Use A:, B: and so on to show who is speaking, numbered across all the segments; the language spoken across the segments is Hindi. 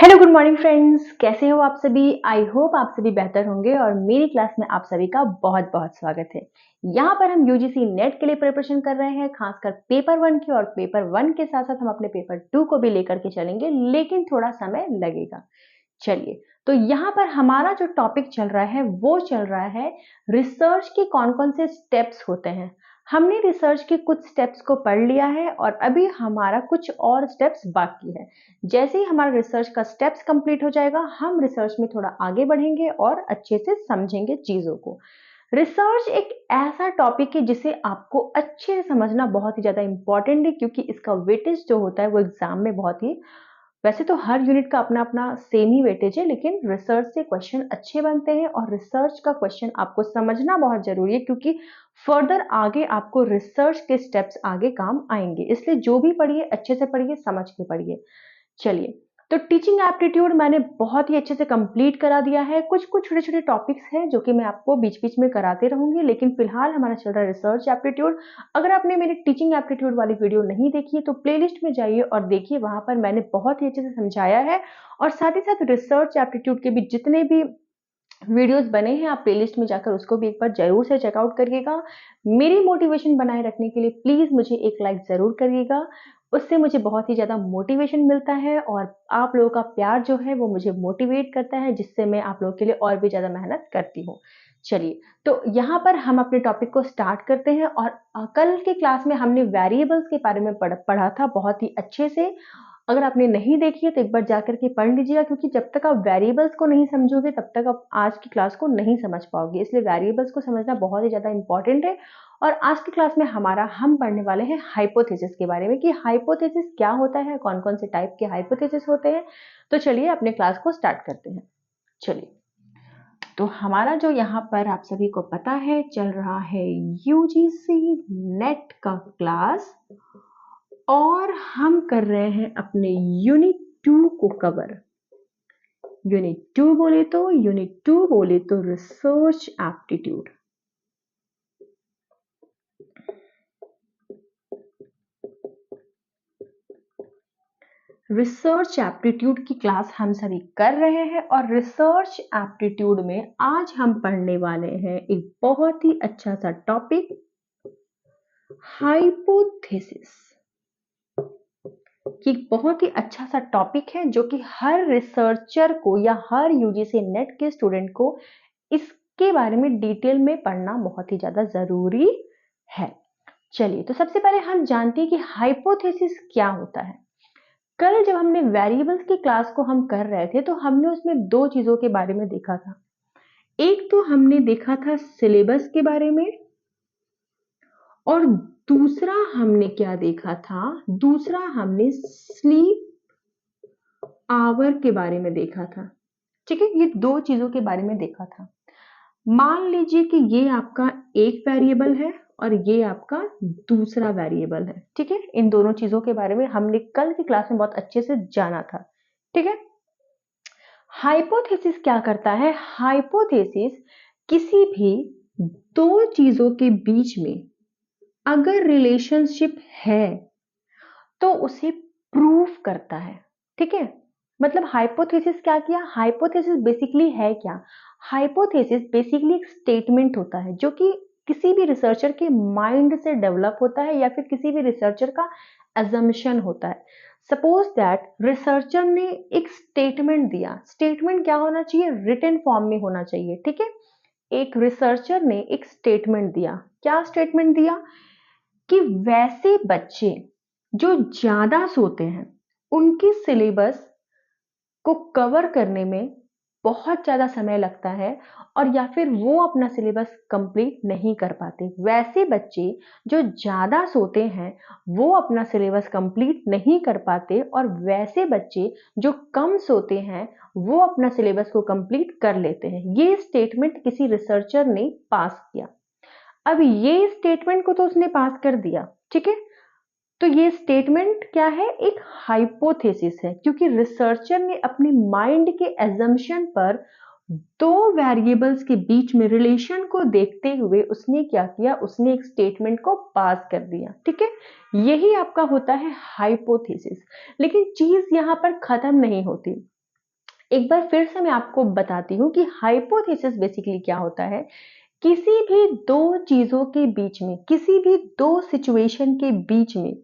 A: हेलो गुड मॉर्निंग फ्रेंड्स, कैसे हो आप सभी। आई होप आप सभी बेहतर होंगे और मेरी क्लास में आप सभी का बहुत बहुत स्वागत है। यहाँ पर हम यूजीसी नेट के लिए प्रिपरेशन कर रहे हैं, खासकर पेपर 1 की, और पेपर 1 के साथ साथ हम अपने पेपर 2 को भी लेकर के चलेंगे, लेकिन थोड़ा समय लगेगा। चलिए, तो यहाँ पर हमारा जो टॉपिक चल रहा है वो चल रहा है रिसर्च के कौन कौन से स्टेप्स होते हैं। हमने रिसर्च के कुछ स्टेप्स को पढ़ लिया है और अभी हमारा कुछ और स्टेप्स बाकी है। जैसे ही हमारा रिसर्च का स्टेप्स कंप्लीट हो जाएगा, हम रिसर्च में थोड़ा आगे बढ़ेंगे और अच्छे से समझेंगे चीजों को। रिसर्च एक ऐसा टॉपिक है जिसे आपको अच्छे से समझना बहुत ही ज्यादा इंपॉर्टेंट है, क्योंकि इसका वेटेज जो होता है वो एग्जाम में बहुत ही, वैसे तो हर यूनिट का अपना अपना सेम ही वेटेज है, लेकिन रिसर्च से क्वेश्चन अच्छे बनते हैं और रिसर्च का क्वेश्चन आपको समझना बहुत जरूरी है, क्योंकि फर्दर आगे आपको रिसर्च के स्टेप्स आगे काम आएंगे। इसलिए जो भी पढ़िए अच्छे से पढ़िए, समझ के पढ़िए। चलिए, तो टीचिंग एप्टीट्यूड मैंने बहुत ही अच्छे से कंप्लीट करा दिया है। कुछ कुछ छोटे छोटे टॉपिक्स हैं जो कि मैं आपको बीच बीच में कराते रहूंगी, लेकिन फिलहाल हमारा चल रहा है रिसर्च एप्टीट्यूड। अगर आपने मेरी टीचिंग एप्टीट्यूड वाली वीडियो नहीं देखी है तो प्लेलिस्ट में जाइए और देखिए, वहां पर मैंने बहुत ही अच्छे से समझाया है। और साथ ही साथ रिसर्च एप्टीट्यूड के भी जितने भी वीडियोस बने हैं, आप प्लेलिस्ट में जाकर उसको भी एक बार जरूर से चेकआउट करिएगा। मेरी मोटिवेशन बनाए रखने के लिए प्लीज मुझे एक लाइक जरूर करिएगा, उससे मुझे बहुत ही ज्यादा मोटिवेशन मिलता है और आप लोगों का प्यार जो है वो मुझे मोटिवेट करता है, जिससे मैं आप लोगों के लिए और भी ज्यादा मेहनत करती हूँ। चलिए, तो यहाँ पर हम अपने टॉपिक को स्टार्ट करते हैं। और कल की क्लास में हमने वेरिएबल्स के बारे में पढ़ा था बहुत ही अच्छे से। अगर आपने नहीं देखी है तो एक बार जाकर के पढ़ लीजिएगा, क्योंकि जब तक आप वेरिएबल्स को नहीं समझोगे तब तक आप आज की क्लास को नहीं समझ पाओगे। इसलिए वेरिएबल्स को समझना बहुत ही ज्यादा इंपॉर्टेंट है। और आज की क्लास में हम पढ़ने वाले हैं हाइपोथेसिस के बारे में, कि हाइपोथेसिस क्या होता है, कौन कौन से टाइप के हाइपोथेसिस होते हैं। तो चलिए अपने क्लास को स्टार्ट करते हैं। चलिए, तो हमारा जो यहाँ पर आप सभी को पता है चल रहा है यूजीसी नेट का क्लास, और हम कर रहे हैं अपने यूनिट 2 को कवर। यूनिट टू बोले तो रिसर्च एप्टीट्यूड। रिसर्च एप्टीट्यूड की क्लास हम सभी कर रहे हैं, और रिसर्च एप्टीट्यूड में आज हम पढ़ने वाले हैं एक बहुत ही अच्छा सा टॉपिक, हाइपोथेसिस। कि बहुत ही अच्छा सा टॉपिक है जो कि हर रिसर्चर को या हर यूजीसी नेट के स्टूडेंट को इसके बारे में डिटेल में पढ़ना बहुत ही ज्यादा जरूरी है। चलिए, तो सबसे पहले हम जानते हैं कि हाइपोथेसिस क्या होता है। कल जब हमने वेरिएबल्स की क्लास को हम कर रहे थे तो हमने उसमें दो चीजों के बारे में देखा था। एक तो हमने देखा था सिलेबस के बारे में, और दूसरा हमने क्या देखा था, दूसरा हमने स्लीप आवर के बारे में देखा था। ठीक है, ये दो चीजों के बारे में देखा था। मान लीजिए कि ये आपका एक वेरिएबल है और ये आपका दूसरा वेरिएबल है। ठीक है, इन दोनों चीजों के बारे में हमने कल की क्लास में बहुत अच्छे से जाना था। ठीक है, हाइपोथेसिस क्या करता है। हाइपोथेसिस किसी भी दो चीजों के बीच में अगर रिलेशनशिप है तो उसे प्रूव करता है। ठीक है, मतलब हाइपोथेसिस क्या किया। हाइपोथेसिस बेसिकली है क्या। हाइपोथेसिस बेसिकली एक स्टेटमेंट होता है जो कि किसी भी रिसर्चर के माइंड से डेवलप होता है, या फिर किसी भी रिसर्चर का अजम्पशन होता है। सपोज दैट रिसर्चर ने एक स्टेटमेंट दिया। स्टेटमेंट क्या होना चाहिए, रिटन फॉर्म में होना चाहिए। ठीक है, एक रिसर्चर ने एक स्टेटमेंट दिया। क्या स्टेटमेंट दिया, कि वैसे बच्चे जो ज्यादा सोते हैं उनकी सिलेबस को कवर करने में बहुत ज्यादा समय लगता है, और या फिर वो अपना सिलेबस कंप्लीट नहीं कर पाते। वैसे बच्चे जो ज्यादा सोते हैं वो अपना सिलेबस कंप्लीट नहीं कर पाते, और वैसे बच्चे जो कम सोते हैं वो अपना सिलेबस को कंप्लीट कर लेते हैं। ये स्टेटमेंट किसी रिसर्चर ने पास किया। अब ये स्टेटमेंट को तो उसने पास कर दिया। ठीक है, तो ये स्टेटमेंट क्या है, एक हाइपोथेसिस है, क्योंकि रिसर्चर ने अपने माइंड के एजम्पशन पर दो वेरिएबल्स के बीच में रिलेशन को देखते हुए उसने क्या किया, उसने एक स्टेटमेंट को पास कर दिया। ठीक है, यही आपका होता है हाइपोथेसिस। लेकिन चीज यहां पर खत्म नहीं होती। एक बार फिर से मैं आपको बताती हूँ कि हाइपोथेसिस बेसिकली क्या होता है। किसी भी दो चीजों के बीच में, किसी भी दो सिचुएशन के बीच में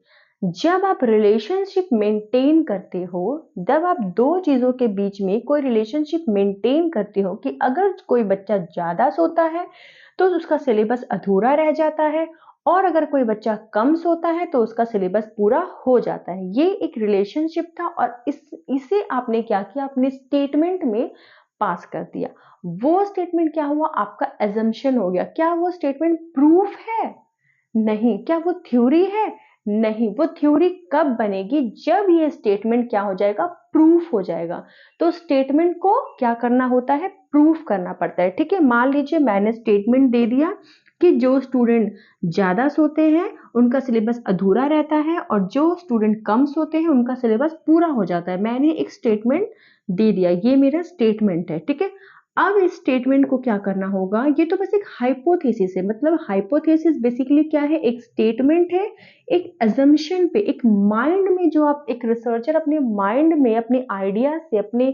A: जब आप रिलेशनशिप मेंटेन करते हो, जब आप दो चीजों के बीच में कोई रिलेशनशिप मेंटेन करते हो कि अगर कोई बच्चा ज्यादा सोता है तो उसका सिलेबस अधूरा रह जाता है, और अगर कोई बच्चा कम सोता है तो उसका सिलेबस पूरा हो जाता है। ये एक रिलेशनशिप था और इसे आपने क्या किया, अपने स्टेटमेंट में पास कर दिया। वो स्टेटमेंट क्या हुआ, आपका एजम्पशन हो गया। क्या वो स्टेटमेंट प्रूफ है? नहीं। क्या वो थ्योरी है? नहीं। वो थ्योरी कब बनेगी, जब ये स्टेटमेंट क्या हो जाएगा, प्रूफ हो जाएगा। तो स्टेटमेंट को क्या करना होता है, प्रूफ करना पड़ता है। ठीक है, मान लीजिए मैंने स्टेटमेंट दे दिया कि जो स्टूडेंट ज्यादा सोते हैं उनका सिलेबस अधूरा रहता है, और जो स्टूडेंट कम सोते हैं उनका सिलेबस पूरा हो जाता है। मैंने एक स्टेटमेंट दे दिया, ये मेरा स्टेटमेंट है। ठीक है, अब इस स्टेटमेंट को क्या करना होगा, ये तो बस एक हाइपोथेसिस है। मतलब हाइपोथेसिस बेसिकली क्या है, एक स्टेटमेंट है, एक अजम्पशन पे, एक माइंड में जो आप, एक रिसर्चर अपने माइंड में अपने आइडिया से, अपने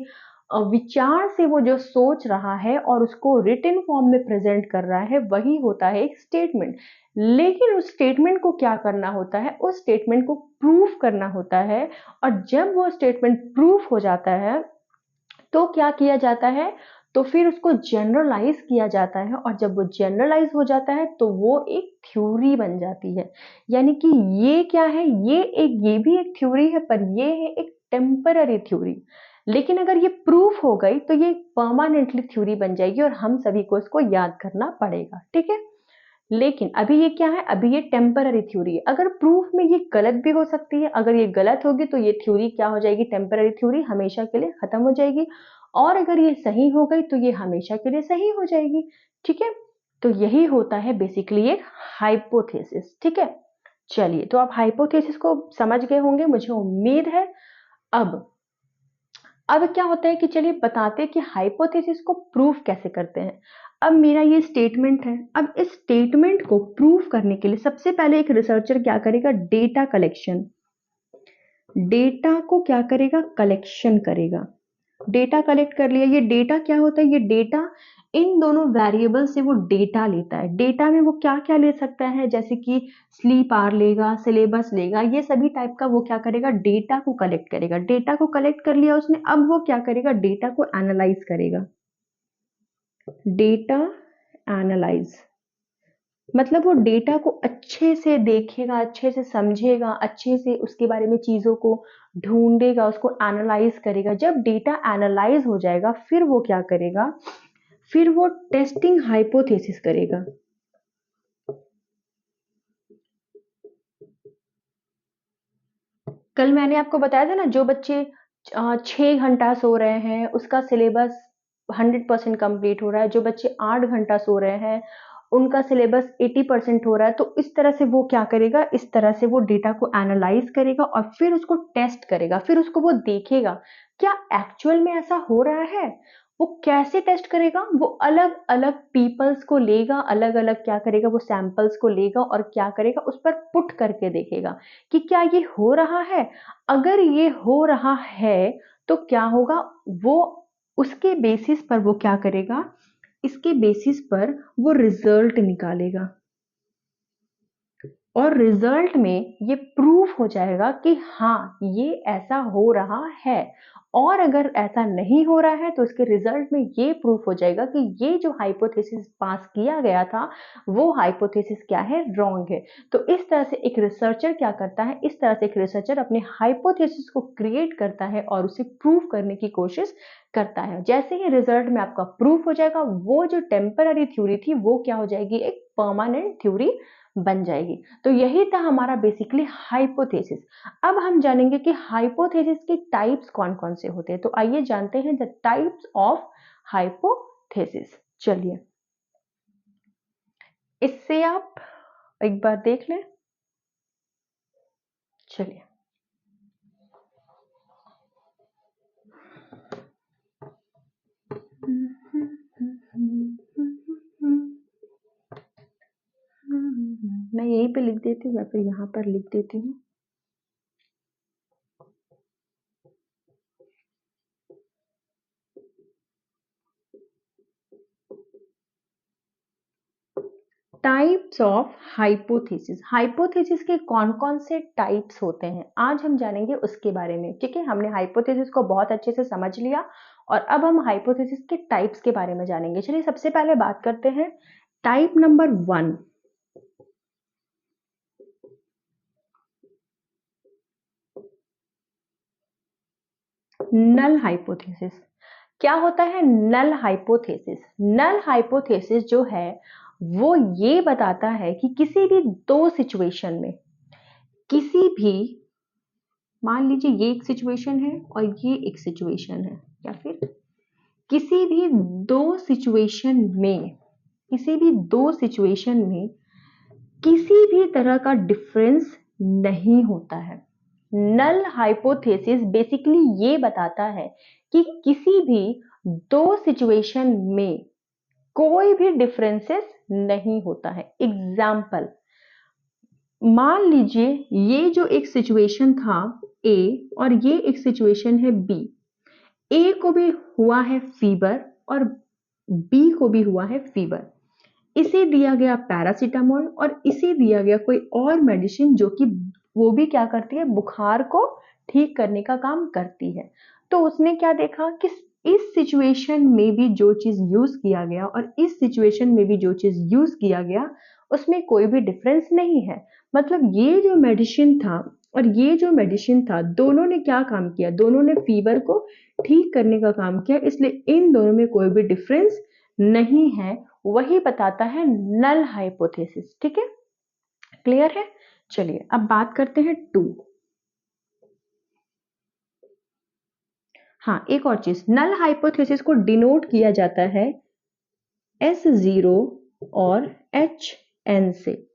A: विचार से वो जो सोच रहा है और उसको रिटन फॉर्म में प्रेजेंट कर रहा है, वही होता है एक स्टेटमेंट। लेकिन उस स्टेटमेंट को क्या करना होता है, उस स्टेटमेंट को प्रूफ करना होता है। और जब वो स्टेटमेंट प्रूफ हो जाता है तो क्या किया जाता है, तो फिर उसको जनरलाइज किया जाता है, और जब वो जनरलाइज हो जाता है तो वो एक थ्योरी बन जाती है। यानी कि ये क्या है, ये भी एक थ्योरी है, पर ये है एक टेम्पररी थ्योरी। लेकिन अगर ये प्रूफ हो गई तो ये परमानेंटली थ्योरी बन जाएगी और हम सभी को इसको याद करना पड़ेगा। ठीक है, लेकिन अभी ये क्या है, अभी ये टेम्पररी थ्योरी है। अगर प्रूफ में ये गलत भी हो सकती है, अगर ये गलत होगी तो ये थ्योरी क्या हो जाएगी, टेम्पररी थ्योरी हमेशा के लिए खत्म हो जाएगी। और अगर ये सही हो गई तो ये हमेशा के लिए सही हो जाएगी। ठीक है, तो यही होता है बेसिकली एक हाइपोथेसिस। ठीक है, चलिए, तो आप हाइपोथेसिस को समझ गए होंगे, मुझे उम्मीद है। अब अब क्या होता है कि चलिए बताते हैं कि हाइपोथेसिस को प्रूफ कैसे करते हैं। अब मेरा ये स्टेटमेंट है, अब इस स्टेटमेंट को प्रूफ करने के लिए सबसे पहले एक रिसर्चर क्या करेगा, डेटा कलेक्शन, डेटा को क्या करेगा, कलेक्शन करेगा। डेटा कलेक्ट कर लिया। ये डेटा क्या होता है, ये डेटा इन दोनों वेरिएबल से वो डेटा लेता है। डेटा में वो क्या क्या ले सकता है, जैसे कि स्लीप आवर लेगा, सिलेबस लेगा, ये सभी टाइप का वो क्या करेगा, डेटा को कलेक्ट करेगा। डेटा को कलेक्ट कर लिया उसने, अब वो क्या करेगा, डेटा को एनालाइज करेगा। डेटा एनालाइज मतलब वो डेटा को अच्छे से देखेगा, अच्छे से समझेगा, अच्छे से उसके बारे में चीजों को ढूंढेगा, उसको एनालाइज करेगा। जब डेटा एनालाइज हो जाएगा फिर वो क्या करेगा, फिर वो टेस्टिंग हाइपोथेसिस करेगा। कल मैंने आपको बताया था ना, जो बच्चे 6 घंटा सो रहे हैं उसका सिलेबस 100% कंप्लीट हो रहा है, जो बच्चे 8 घंटा सो रहे हैं उनका सिलेबस 80% हो रहा है। तो इस तरह से वो क्या करेगा, इस तरह से वो डेटा को एनालाइज करेगा और फिर उसको टेस्ट करेगा, फिर उसको वो देखेगा क्या एक्चुअल में ऐसा हो रहा है। वो कैसे टेस्ट करेगा, वो अलग अलग पीपल्स को लेगा, अलग अलग क्या करेगा, वो सैंपल्स को लेगा और क्या करेगा, उस पर पुट करके देखेगा कि क्या ये हो रहा है। अगर ये हो रहा है तो क्या होगा, वो उसके बेसिस पर वो क्या करेगा, इसके बेसिस पर वो रिजल्ट निकालेगा, और रिजल्ट में ये प्रूफ हो जाएगा कि हाँ ये ऐसा हो रहा है। और अगर ऐसा नहीं हो रहा है तो इसके रिजल्ट में ये प्रूफ हो जाएगा कि ये जो हाइपोथेसिस पास किया गया था वो हाइपोथेसिस क्या है, रॉन्ग है। तो इस तरह से एक रिसर्चर क्या करता है, इस तरह से एक रिसर्चर अपने हाइपोथेसिस को क्रिएट करता है और उसे प्रूफ करने की कोशिश करता है। जैसे ही रिजल्ट में आपका प्रूफ हो जाएगा, वो जो टेम्पररी थ्योरी थी वो क्या हो जाएगी, एक परमानेंट थ्योरी बन जाएगी। तो यही था हमारा बेसिकली हाइपोथेसिस। अब हम जानेंगे कि हाइपोथेसिस के टाइप्स कौन कौन से होते हैं। तो आइए जानते हैं द टाइप्स ऑफ हाइपोथेसिस। चलिए, इससे आप एक बार देख लें। चलिए, मैं यहीं पे लिख देती हूँ या फिर यहाँ पर लिख देती हूँ। Types of hypothesis. हाइपोथेसिस के कौन कौन से टाइप्स होते हैं आज हम जानेंगे उसके बारे में। ठीक है, हमने हाइपोथेसिस को बहुत अच्छे से समझ लिया और अब हम हाइपोथेसिस के टाइप्स के बारे में जानेंगे। चलिए सबसे पहले बात करते हैं टाइप नंबर 1। Null hypothesis. क्या होता है नल हाइपोथेसिस? नल हाइपोथेसिस जो है वो ये बताता है कि किसी भी दो सिचुएशन में, किसी भी, मान लीजिए ये एक सिचुएशन है और ये एक सिचुएशन है, या फिर किसी भी दो सिचुएशन में, किसी भी दो सिचुएशन में किसी भी तरह का डिफरेंस नहीं होता है। नल हाइपोथेसिस बेसिकली ये बताता है कि किसी भी दो सिचुएशन में कोई भी डिफरेंसेस नहीं होता है। एग्जाम्पल, मान लीजिए ये जो एक सिचुएशन था ए और ये एक सिचुएशन है बी। ए को भी हुआ है फीवर और बी को भी हुआ है फीवर। इसे दिया गया पैरासीटामोल और इसे दिया गया कोई और मेडिसिन जो कि वो भी क्या करती है, बुखार को ठीक करने का काम करती है। तो उसने क्या देखा कि इस सिचुएशन में भी जो चीज यूज किया गया और इस सिचुएशन में भी जो चीज यूज किया गया उसमें कोई भी डिफरेंस नहीं है। मतलब ये जो मेडिसिन था और ये जो मेडिसिन था, दोनों ने क्या काम किया, दोनों ने फीवर को ठीक करने का काम किया, इसलिए इन दोनों में कोई भी डिफरेंस नहीं है। वही बताता है नल हाइपोथेसिस। ठीक है, क्लियर है? चलिए अब बात करते हैं 2। हाँ, एक और चीज, नल हाइपोथेसिस को डिनोट किया जाता है S0 और HN से।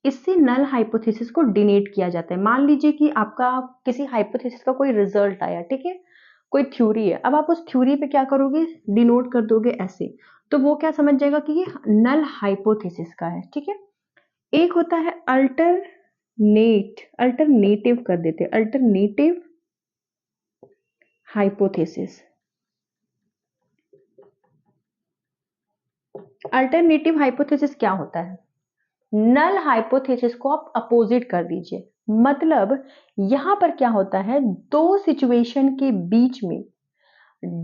A: इससे नल हाइपोथेसिस को डिनोट किया जाता है। मान लीजिए कि आपका किसी हाइपोथेसिस का कोई रिजल्ट आया, ठीक है, कोई थ्योरी है, अब आप उस थ्योरी पे क्या करोगे, डिनोट कर दोगे ऐसे, तो वो क्या समझ जाएगा कि ये नल हाइपोथेसिस का है। ठीक है, एक होता है अल्टरनेटिव कर देते, अल्टरनेटिव हाइपोथेसिस। अल्टरनेटिव हाइपोथेसिस क्या होता है? नल हाइपोथेसिस को आप अपोजिट कर दीजिए। मतलब यहां पर क्या होता है, दो सिचुएशन के बीच में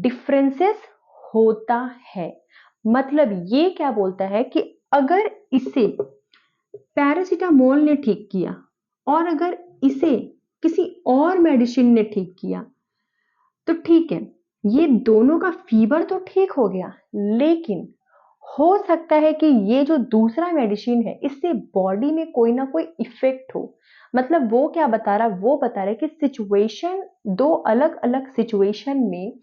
A: डिफरेंसेस होता है। मतलब ये क्या बोलता है कि अगर इसे पैरासीटामोल ने ठीक किया और अगर इसे किसी और मेडिसिन ने ठीक किया तो ठीक है, ये दोनों का फीवर तो ठीक हो गया, लेकिन हो सकता है कि ये जो दूसरा मेडिसिन है इससे बॉडी में कोई ना कोई इफेक्ट हो। मतलब वो क्या बता रहा है, वो बता रहा है कि सिचुएशन, दो अलग अलग सिचुएशन में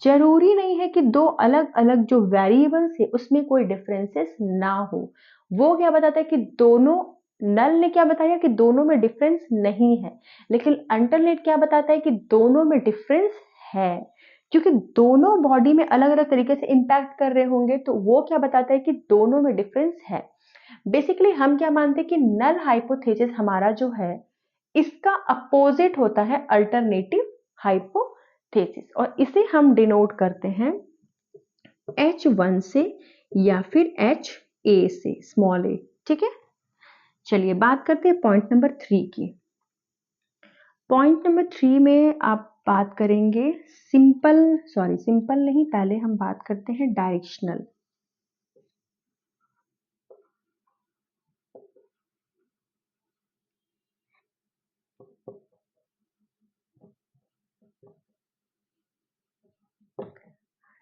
A: जरूरी नहीं है कि दो अलग अलग जो वेरिएबल्स है उसमें कोई डिफरेंसेस ना हो। वो क्या बताता है कि दोनों, नल ने क्या बताया कि दोनों में डिफरेंस नहीं है, लेकिन अल्टरनेट क्या बताता है कि दोनों में डिफरेंस है, क्योंकि दोनों बॉडी में अलग अलग तरीके से इंपैक्ट कर रहे होंगे। तो वो क्या बताता है कि दोनों में डिफरेंस है। बेसिकली हम क्या मानते हैं कि नल हाइपोथेसिस हमारा जो है इसका अपोजिट होता है अल्टरनेटिव हाइपोथेसिस, और इसे हम डिनोट करते हैं H1 से या फिर HA से, स्मॉल a। ठीक है, चलिए बात करते हैं पॉइंट नंबर 3 की। पॉइंट नंबर 3 में आप बात करेंगे सिंपल नहीं, पहले हम बात करते हैं directional.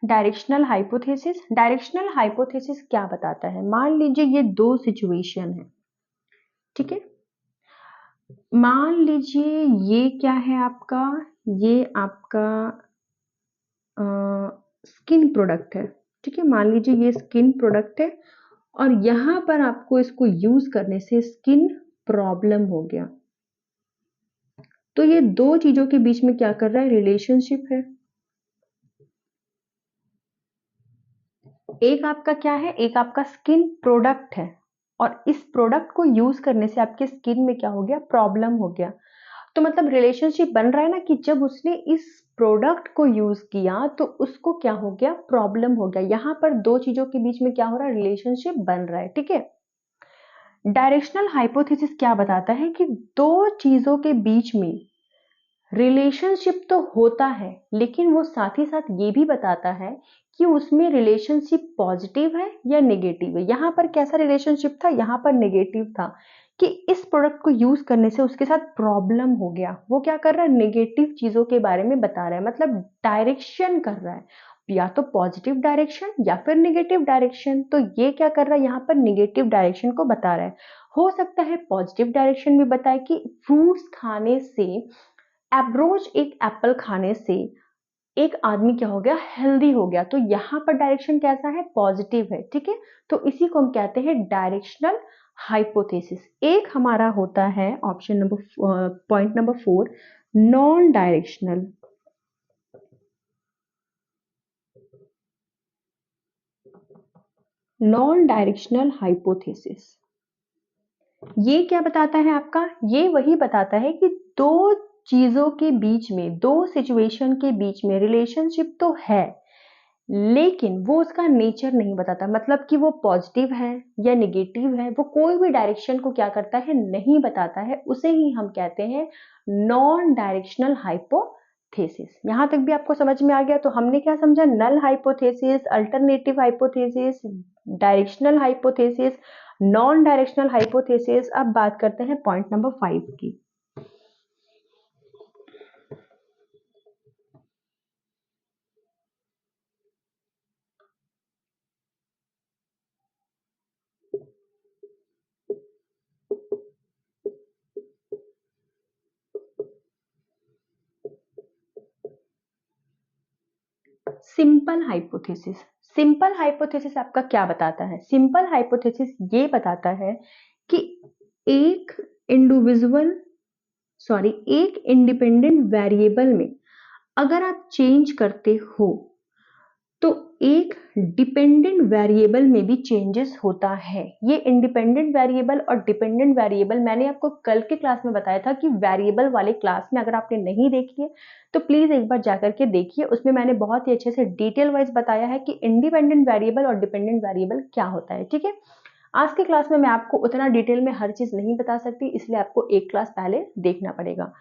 A: Directional hypothesis. Directional hypothesis क्या बताता है, मान लीजिए ये दो सिचुएशन है, ठीक है, मान लीजिए ये क्या है आपका, ये आपका स्किन प्रोडक्ट है। ठीक है, मान लीजिए ये स्किन प्रोडक्ट है और यहां पर आपको इसको यूज करने से स्किन प्रॉब्लम हो गया। तो ये दो चीजों के बीच में क्या कर रहा है, रिलेशनशिप है। एक आपका क्या है, एक आपका स्किन प्रोडक्ट है और इस प्रोडक्ट को यूज करने से आपके स्किन में क्या हो गया, प्रॉब्लम हो गया। तो मतलब रिलेशनशिप बन रहा है ना कि जब उसने इस प्रोडक्ट को यूज किया तो उसको क्या हो गया, प्रॉब्लम हो गया। यहां पर दो चीजों के बीच में क्या हो रहा है, रिलेशनशिप बन रहा है। ठीक है, डायरेक्शनल हाइपोथेसिस क्या बताता है कि दो चीजों के बीच में रिलेशनशिप तो होता है, लेकिन वो साथ ही साथ ये भी बताता है कि उसमें रिलेशनशिप पॉजिटिव है या नेगेटिव है। यहाँ पर कैसा रिलेशनशिप था, यहाँ पर नेगेटिव था कि इस प्रोडक्ट को यूज करने से उसके साथ प्रॉब्लम हो गया। वो क्या कर रहा है, नेगेटिव चीजों के बारे में बता रहा है, मतलब डायरेक्शन कर रहा है, या तो पॉजिटिव डायरेक्शन या फिर नेगेटिव डायरेक्शन। तो ये क्या कर रहा है, यहाँ पर नेगेटिव डायरेक्शन को बता रहा है। हो सकता है पॉजिटिव डायरेक्शन भी बताए कि फ्रूट्स खाने से, रोज एक एप्पल खाने से एक आदमी क्या हो गया, हेल्दी हो गया। तो यहाँ पर डायरेक्शन कैसा है, पॉजिटिव है। ठीक है, तो इसी को हम कहते हैं डायरेक्शनल हाइपोथेसिस। एक हमारा होता है option number, point number 4, non directional. Non directional hypothesis ये क्या बताता है आपका, ये वही बताता है कि दो चीजों के बीच में, दो सिचुएशन के बीच में रिलेशनशिप तो है, लेकिन वो उसका नेचर नहीं बताता, मतलब कि वो पॉजिटिव है या नेगेटिव है, वो कोई भी डायरेक्शन को क्या करता है, नहीं बताता है। उसे ही हम कहते हैं नॉन डायरेक्शनल हाइपोथेसिस। यहां तक भी आपको समझ में आ गया? तो हमने क्या समझा, null hypothesis, alternative hypothesis, directional hypothesis, non directional hypothesis. अब बात करते हैं पॉइंट नंबर 5 की। Simple hypothesis. सिंपल हाइपोथेसिस आपका क्या बताता है, सिंपल हाइपोथेसिस ये बताता है कि एक इंडिविजुअल, सॉरी, एक इंडिपेंडेंट वेरिएबल में अगर आप चेंज करते हो तो एक डिपेंडेंट वेरिएबल में भी चेंजेस होता है। ये इंडिपेंडेंट वेरिएबल और डिपेंडेंट वेरिएबल मैंने आपको कल के क्लास में बताया था कि वेरिएबल वाले क्लास में अगर आपने नहीं देखी है तो प्लीज एक बार जाकर के देखिए, उसमें मैंने बहुत ही अच्छे से डिटेल वाइज बताया है कि इंडिपेंडेंट वेरिएबल और डिपेंडेंट वेरिएबल क्या होता है। ठीक है, आज के क्लास में मैं आपको उतना डिटेल में हर चीज नहीं बता सकती, इसलिए आपको एक क्लास पहले देखना पड़ेगा।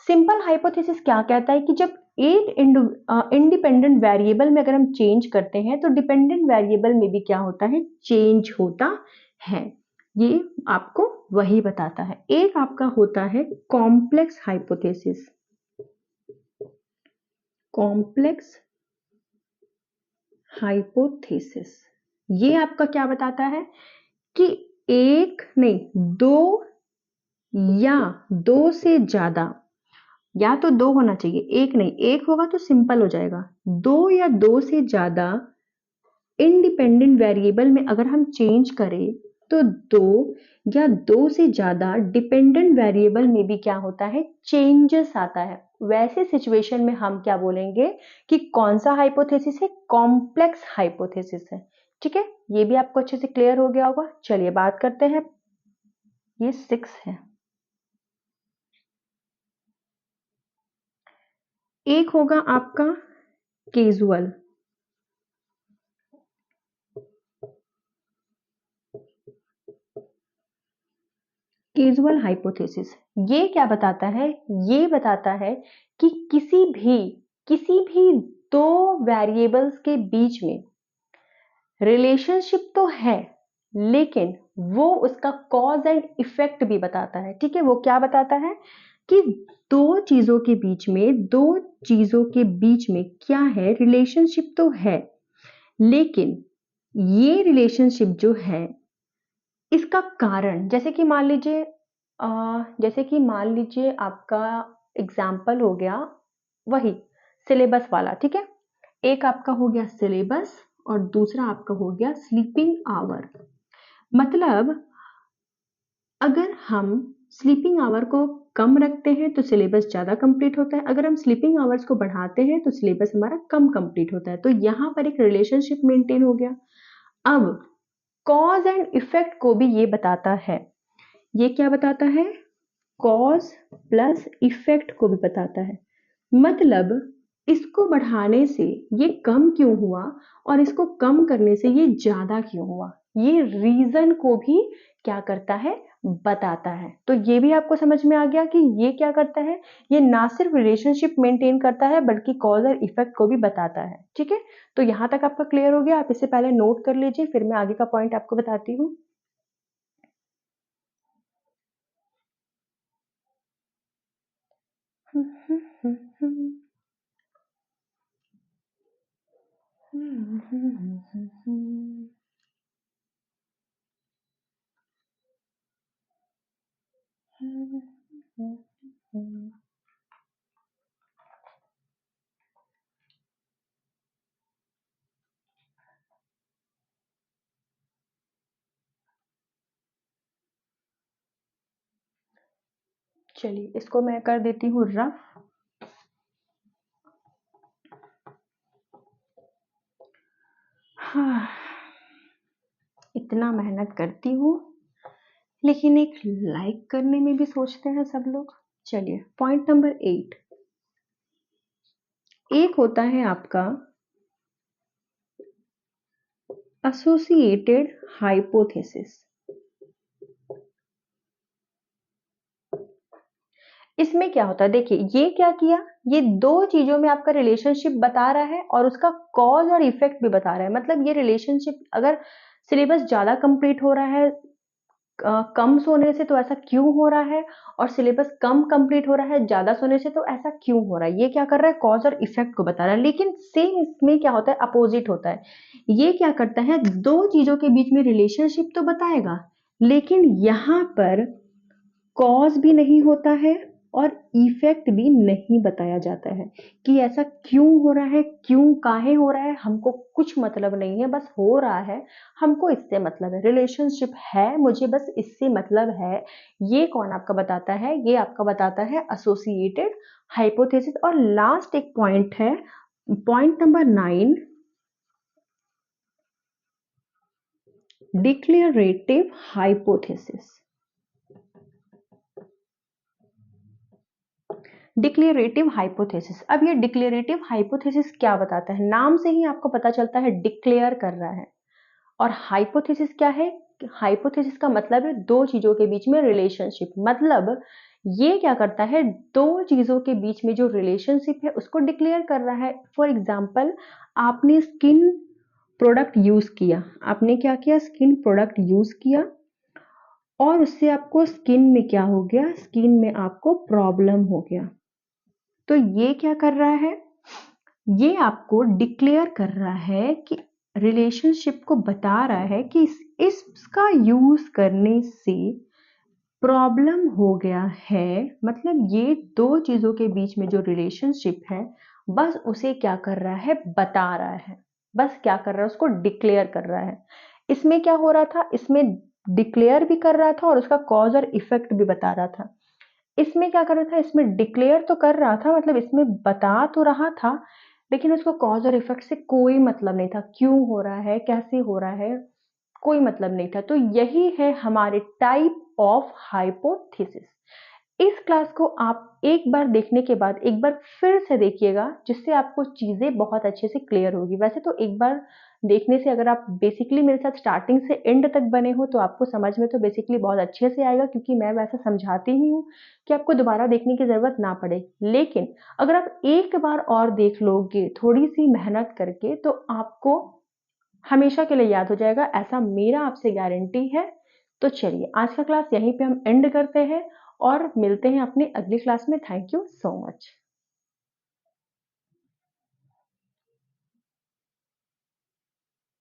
A: सिंपल हाइपोथेसिस क्या कहता है कि जब एक इंडिपेंडेंट वेरिएबल में अगर हम चेंज करते हैं तो डिपेंडेंट वेरिएबल में भी क्या होता है, चेंज होता है। ये आपको वही बताता है। एक आपका होता है कॉम्प्लेक्स हाइपोथेसिस। कॉम्प्लेक्स हाइपोथेसिस ये आपका क्या बताता है कि एक नहीं, दो या दो से ज्यादा, या तो दो होना चाहिए, एक नहीं, एक होगा तो सिंपल हो जाएगा, दो या दो से ज्यादा इंडिपेंडेंट वेरिएबल में अगर हम चेंज करें तो दो या दो से ज्यादा डिपेंडेंट वेरिएबल में भी क्या होता है, चेंजेस आता है। वैसे सिचुएशन में हम क्या बोलेंगे कि कौन सा हाइपोथेसिस है, कॉम्प्लेक्स हाइपोथेसिस है। ठीक है, ये भी आपको अच्छे से क्लियर हो गया होगा। चलिए बात करते हैं, ये 6 है। एक होगा आपका कैजुअल। कैजुअल हाइपोथेसिस ये क्या बताता है, ये बताता है कि किसी भी दो वेरिएबल्स के बीच में रिलेशनशिप तो है, लेकिन वो उसका कॉज एंड इफेक्ट भी बताता है। ठीक है, वो क्या बताता है कि दो चीजों के बीच में क्या है, रिलेशनशिप तो है, लेकिन ये रिलेशनशिप जो है इसका कारण, जैसे कि मान लीजिए आपका एग्जाम्पल हो गया वही सिलेबस वाला। ठीक है, एक आपका हो गया सिलेबस और दूसरा आपका हो गया स्लीपिंग आवर। मतलब अगर हम स्लीपिंग आवर को कम रखते हैं तो सिलेबस ज्यादा कंप्लीट होता है, अगर हम स्लीपिंग आवर्स को बढ़ाते हैं तो सिलेबस हमारा कम कंप्लीट होता है। तो यहाँ पर एक रिलेशनशिप मेंटेन हो गया। अब कॉज एंड इफेक्ट को भी ये बताता है। ये क्या बताता है, कॉज प्लस इफेक्ट को भी बताता है। मतलब इसको बढ़ाने से ये कम क्यों हुआ और इसको कम करने से ये ज्यादा क्यों हुआ, ये रीजन को भी क्या करता है, बताता है। तो ये भी आपको समझ में आ गया कि ये क्या करता है, ये ना सिर्फ रिलेशनशिप मेंटेन करता है बल्कि कॉज और इफेक्ट को भी बताता है। ठीक है, तो यहां तक आपका क्लियर हो गया। आप इसे पहले नोट कर लीजिए, फिर मैं आगे का पॉइंट आपको बताती हूँ। चलिए इसको मैं कर देती हूँ रफ। हाँ, इतना मेहनत करती हूँ लेकिन एक लाइक करने में भी सोचते हैं सब लोग। चलिए पॉइंट नंबर 8, एक होता है आपका एसोसिएटेड हाइपोथेसिस। इसमें क्या होता है, देखिए ये क्या किया, ये दो चीजों में आपका रिलेशनशिप बता रहा है और उसका कॉज और इफेक्ट भी बता रहा है। मतलब ये रिलेशनशिप अगर सिलेबस ज्यादा कंप्लीट हो रहा है कम सोने से तो ऐसा क्यों हो रहा है, और सिलेबस कम कंप्लीट हो रहा है ज्यादा सोने से तो ऐसा क्यों हो रहा है, ये क्या कर रहा है, कॉज और इफेक्ट को बता रहा है। लेकिन सेम इसमें क्या होता है, अपोजिट होता है। ये क्या करता है, दो चीजों के बीच में रिलेशनशिप तो बताएगा लेकिन यहां पर कॉज भी नहीं होता है और इफेक्ट भी नहीं बताया जाता है कि ऐसा क्यों हो रहा है, क्यों काहे हो रहा है, हमको कुछ मतलब नहीं है, बस हो रहा है, हमको इससे मतलब है, रिलेशनशिप है मुझे बस इससे मतलब है। ये कौन आपका बताता है, ये आपका बताता है एसोसिएटेड हाइपोथेसिस। और लास्ट एक पॉइंट है, point number 9, declarative hypothesis. Declarative hypothesis, अब ये डिक्लेरेटिव हाइपोथेसिस क्या बताता है, नाम से ही आपको पता चलता है डिक्लेयर कर रहा है। और हाइपोथेसिस क्या है, हाइपोथेसिस का मतलब है दो चीजों के बीच में रिलेशनशिप। मतलब ये क्या करता है, दो चीजों के बीच में जो रिलेशनशिप है उसको डिक्लेयर कर रहा है। फॉर एग्जाम्पल, आपने स्किन प्रोडक्ट यूज किया, आपने क्या किया, स्किन प्रोडक्ट यूज किया और उससे आपको स्किन में क्या हो गया, स्किन में आपको प्रॉब्लम हो गया। तो ये क्या कर रहा है, ये आपको डिक्लेयर कर रहा है कि रिलेशनशिप को बता रहा है कि इसका यूज करने से प्रॉब्लम हो गया है। मतलब ये दो चीजों के बीच में जो रिलेशनशिप है बस उसे क्या कर रहा है, बता रहा है, बस क्या कर रहा है, उसको डिक्लेयर कर रहा है। इसमें क्या हो रहा था, इसमें डिक्लेयर भी कर रहा था और उसका कॉज और इफेक्ट भी बता रहा था। इसमें क्या कर रहा था, इसमें डिक्लेयर तो कर रहा था, मतलब इसमें बता तो रहा था लेकिन उसको कॉज और इफेक्ट से कोई मतलब नहीं था, क्यों हो रहा है, कैसे हो रहा है, कोई मतलब नहीं था। तो यही है हमारे टाइप ऑफ हाइपोथेसिस। इस क्लास को आप एक बार देखने के बाद एक बार फिर से देखिएगा जिससे आपको चीजें बहुत अच्छे से क्लियर होगी। वैसे तो एक बार देखने से अगर आप बेसिकली मेरे साथ स्टार्टिंग से एंड तक बने हो तो आपको समझ में तो बेसिकली बहुत अच्छे से आएगा, क्योंकि मैं वैसा समझाती ही हूँ कि आपको दोबारा देखने की जरूरत ना पड़े। लेकिन अगर आप एक बार और देख लोगे थोड़ी सी मेहनत करके तो आपको हमेशा के लिए याद हो जाएगा, ऐसा मेरा आपसे गारंटी है। तो चलिए आज का क्लास यहीं पे हम एंड करते हैं और मिलते हैं अपनी अगली क्लास में। Thank you so much.